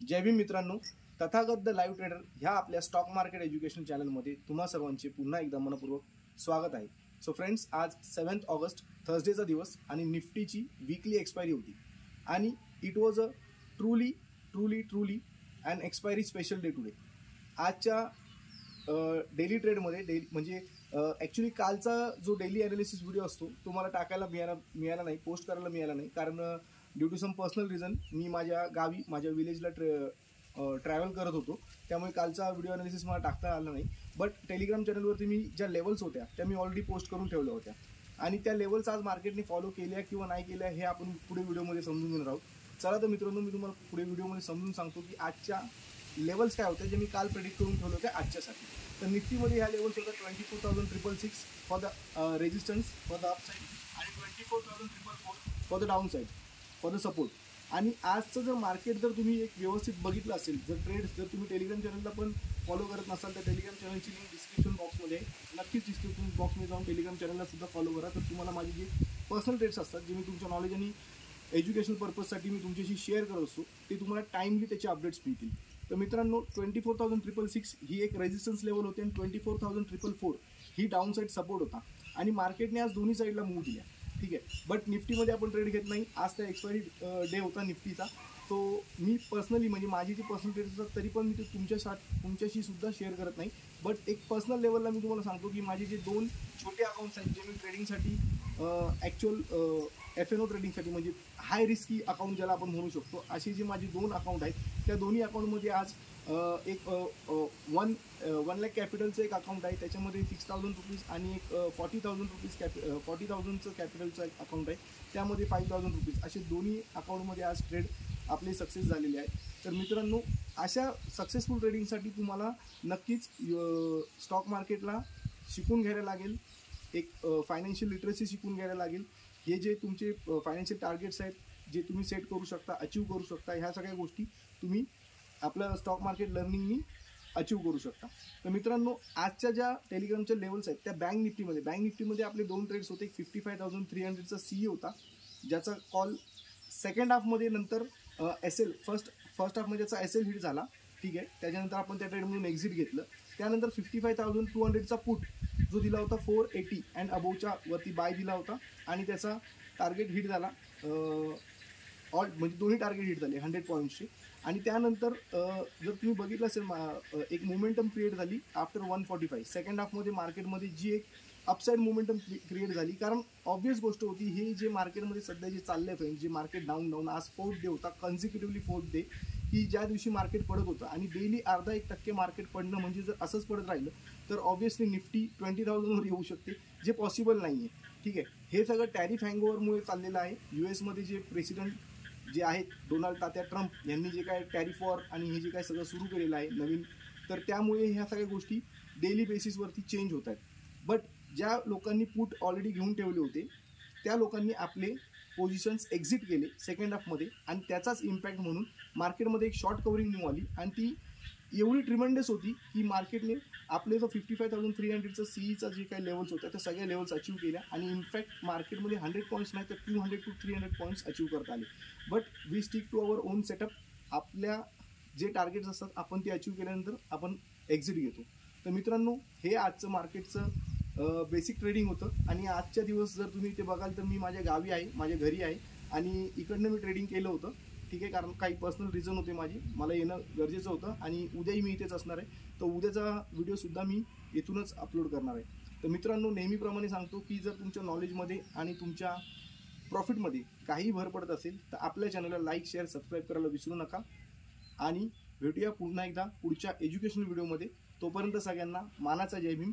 जय भीम मित्रांनो, Tathagata the live trader ह्या आपल्या स्टॉक मार्केट एज्युकेशन चॅनलमध्ये तुम्हा सर्वांचे पुन्हा एकदा मनपूर्वक स्वागत आहे. सो फ्रेंड्स, आज 7 ऑगस्ट थर्सडेचा दिवस आणि निफ्टीची वीकली एक्सपायरी होती आणि it was a truly and expiry special day today. आजच्या डेली ट्रेडमध्ये म्हणजे ॲक्च्युली कालचा जो डेली ॲनालिसिस व्हिडिओ असतो तो मला टाकायला मिळाला नाही, पोस्ट करायला मिळाला नाही, कारण due to some personal reason मी माझ्या गावी माझ्या विलेजला ट्रॅव्हल करत होतो, त्यामुळे कालचा व्हिडिओ ॲनालिसिस मला टाकता आला नाही. बट टेलिग्राम चॅनलवरती मी ज्या लेवल्स होत्या त्या मी ऑलरेडी पोस्ट करून ठेवल्या होत्या आणि त्या लेवल्स आज मार्केटने फॉलो केल्या किंवा नाही केल्या हे आपण पुढे व्हिडिओमध्ये समजून घेणार आहोत. चला तर मित्रांनो, मी तुम्हाला पुढे व्हिडिओमध्ये समजून सांगतो की आजच्या लेवल्स काय होते जे मी काल प्रेडिक्ट करून ठेवले होते आजच्यासाठी. तर निफ्टीमध्ये ह्या लेवल्स होत्या 24,666 for the resistance for the upside आणि 24,344 for the down side for the support. आणि आजचं जर मार्केट जर तुम्ही एक व्यवस्थित बघितलं असेल, जर तुम्ही टेलिग्राम चॅनलला पण फॉलो करत नसाल तर टेलिग्राम चॅनलची लिंक डिस्क्रिप्शन बॉक्समध्ये आहे. नक्कीच डिस्क्रिप्शन बॉक्समध्ये जाऊन टेलिग्राम चॅनलला सुद्धा फॉलो करा. तर तुम्हाला माझे जे पर्सनल ट्रेड्स असतात जे मी तुमच्या नॉलेज आणि एज्युकेशन पर्पजसाठी मी तुमच्याशी शेअर करत असतो ते तुम्हाला टाईमली त्याचे अपडेट्स मिळतील. तर मित्रांनो, 24,666 ही एक रेजिस्टन्स लेवल होती आणि 24,344 ही डाऊन साईड सपोर्ट होता आणि मार्केटने आज दोन्ही साईडला मूव्ह दिल्या. ठीक आहे, बट निफ्टीमध्ये आपण ट्रेड घेत नाही. आज त्या एक्सपायरी डे होता निफ्टीचा, तो मी पर्सनली म्हणजे माझी जी पर्सनल ट्रेड असतात तरी पण मी ते तुमच्याशी सुद्धा शेअर करत नाही. बट एक पर्सनल लेवलला मी तुम्हाला सांगतो की माझे जे दोन छोटे अकाउंट्स आहेत जे मी ट्रेडिंगसाठी ॲक्च्युअल FNO ट्रेडिंगसाठी म्हणजे हाय रिस्की अकाउंट ज्याला आपण म्हणू शकतो, असे जे माझे दोन अकाउंट आहेत त्या दोन्ही अकाउंटमध्ये आज एक 1 लाख कॅपिटलचं एक अकाउंट आहे, त्याच्यामध्ये 6,000 रुपीज आणि एक 40,000 रुपीज 40,000चं कॅपिटलचं एक अकाउंट आहे, त्यामध्ये 5,000 रुपीज असे दोन्ही अकाउंटमध्ये आज ट्रेड आपले सक्सेस झालेले आहे. तर मित्रांनो, अशा सक्सेसफुल ट्रेडिंगसाठी तुम्हाला नक्कीच स्टॉक मार्केटला शिकून घ्यायला लागेल, एक फायनान्शियल लिटरसी शिकून घ्यायला लागेल. हे जे तुमचे फायनान्शियल टार्गेट्स आहेत जे तुम्ही सेट करू शकता, अचीव करू शकता, ह्या सगळ्या गोष्टी तुम्ही आपलं स्टॉक मार्केट लर्निंगनी अचीव करू शकता. तर मित्रांनो, आजच्या ज्या टेलिग्रामच्या लेवल्स आहेत त्या बँक निफ्टीमध्ये आपले दोन ट्रेड्स होते. एक 55,300चा CE होता ज्याचा कॉल सेकंड हाफमध्ये नंतर फर्स्ट हाफमध्ये त्याचा SL हिट झाला. ठीक आहे, त्याच्यानंतर आपण त्या ट्रेडमधून एक्झिट घेतलं. त्यानंतर 55,200चा पुट जो दिला होता 480 अँड अबोवच्या वरती बाय दिला होता आणि त्याचा टार्गेट हिट झाला. म्हणजे दोन्ही टार्गेट हिट झाले 100 पॉईंट्सचे. आणि त्यानंतर जर तुम्ही बघितलं असेल एक मोमेंटम क्रिएट झाली आफ्टर 145 सेकंड हाफमध्ये मार्केटमध्ये जी एक अपसाईड मोमेंटम क्रिएट झाली. कारण ऑब्वियस गोष्ट होती, हे जे मार्केटमध्ये सध्या जे चाललंय फ्रेंड्स, जे मार्केट डाऊन आज 4th डे होता, कन्सिक्युटिव्हली 4th डे की ज्या दिवशी मार्केट पडत होतं आणि डेली अर्धा 1% मार्केट पडणं म्हणजे जर असंच पडत राहिलं तर ऑब्व्हियसली निफ्टी 20,000वर येऊ शकते, जे पॉसिबल नाही आहे. ठीक आहे, हे सगळं टॅरिफ हँगओव्हरमुळे चाललेलं आहे. US मध्ये जे प्रेसिडेंट जे आहेत डोनाल्ड तात्या ट्रम्प यांनी जे काय टॅरिफ वॉर आणि हे जे काय सगळं सुरू केलेलं आहे नवीन, तर त्यामुळे ह्या सगळ्या गोष्टी डेली बेसिसवरती चेंज होत आहेत. बट ज्या लोकांनी पुट ऑलरेडी घेऊन ठेवले होते त्या लोकांनी आपले पोझिशन्स एक्झिट केले सेकंड हाफमध्ये आणि त्याचाच इम्पॅक्ट म्हणून मार्केटमध्ये एक शॉर्ट कव्हरिंग मूव्ह आली आणि ती एवढी ट्रिमेंडस होती की मार्केटने आपले जो 55,300चं CEचा जे काही लेवल्स होत्या त्या सगळ्या लेवल्स अचीव केल्या आणि इनफॅक्ट मार्केटमध्ये 100 पॉईंट्स नाही तर 200 to 300 पॉईंट्स अचीव करता आले. But we stick to our own setup. आपल्या जे टार्गेट्स असतात आपण ते अचीव केल्यानंतर आपण एक्झिट घेतो. तर मित्रांनो, हे आजचं मार्केटचं बेसिक ट्रेडिंग होतं आणि आजच्या दिवस जर तुम्ही ते बघाल तर मी माझ्या गावी आहे, माझ्या घरी आहे आणि इकडनं मी ट्रेडिंग केलं होतं. ठीक आहे, कारण काही पर्सनल रिझन होते माझी, मला येणं गरजेचं होतं आणि उद्याही मी इथेच असणार आहे. तर उद्याचा व्हिडिओसुद्धा मी इथूनच अपलोड करणार आहे. तर मित्रांनो, नेहमीप्रमाणे सांगतो की जर तुमच्या नॉलेजमध्ये आणि तुमच्या प्रॉफिटमध्ये काही भर पडत असेल तर आपल्या चॅनलला लाईक, शेअर, सबस्क्राईब करायला विसरू नका आणि भेटूया पुन्हा एकदा पुढच्या एज्युकेशनल व्हिडिओमध्ये. तोपर्यंत सगळ्यांना मानाचा जय भीम,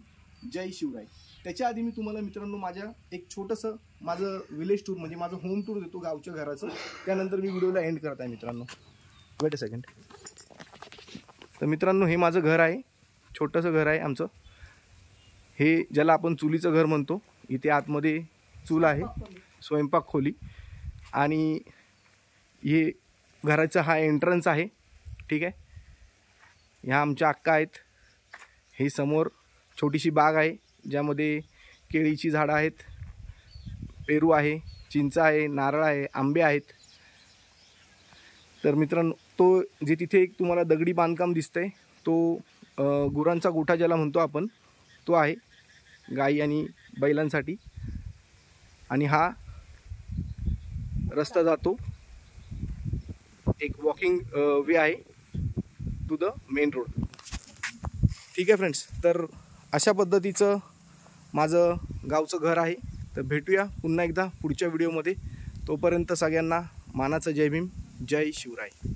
जय शिवराय. त्याच्या आधी मी तुम्हाला मित्रांनो माझ्या एक छोटंसं माझं विलेज टूर म्हणजे माझं होम टूर देतो गावच्या घराचं, त्यानंतर मी व्हिडिओला एंड करत आहे. मित्रांनो वेट अ सेकंड. तर मित्रांनो, हे माझं घर आहे, छोटंसं घर आहे आमचं, हे ज्याला आपण चुलीचं घर म्हणतो. इथे आतमध्ये चूल आहे, स्वयंपाक खोली आणि हे घराचा हा एंट्रन्स आहे. ठीक आहे, ह्या आमच्या अक्का आहेत. हे समोर छोटीशी बाग आहे ज्यामध्ये केळीची झाडं आहेत, पेरू आहे, चिंच आहे, नारळ आहे, आंबे आहेत. तर मित्रांनो तो जे तिथे एक तुम्हाला दगडी बांधकाम दिसतंय तो गुरांचा गोठा ज्याला म्हणतो आपण तो आहे गाई आणि बैलांसाठी. आणि हा रस्ता जातो एक वॉकिंग वे आहे टू द मेन रोड. ठीक आहे फ्रेंड्स, तर अशा पद्धतीचं माझं गावचं घर आहे. तर भेटूया पुन्हा एकदा पुढच्या व्हिडिओमध्ये. तोपर्यंत सगळ्यांना मानाचं जय भीम, जय शिवराय.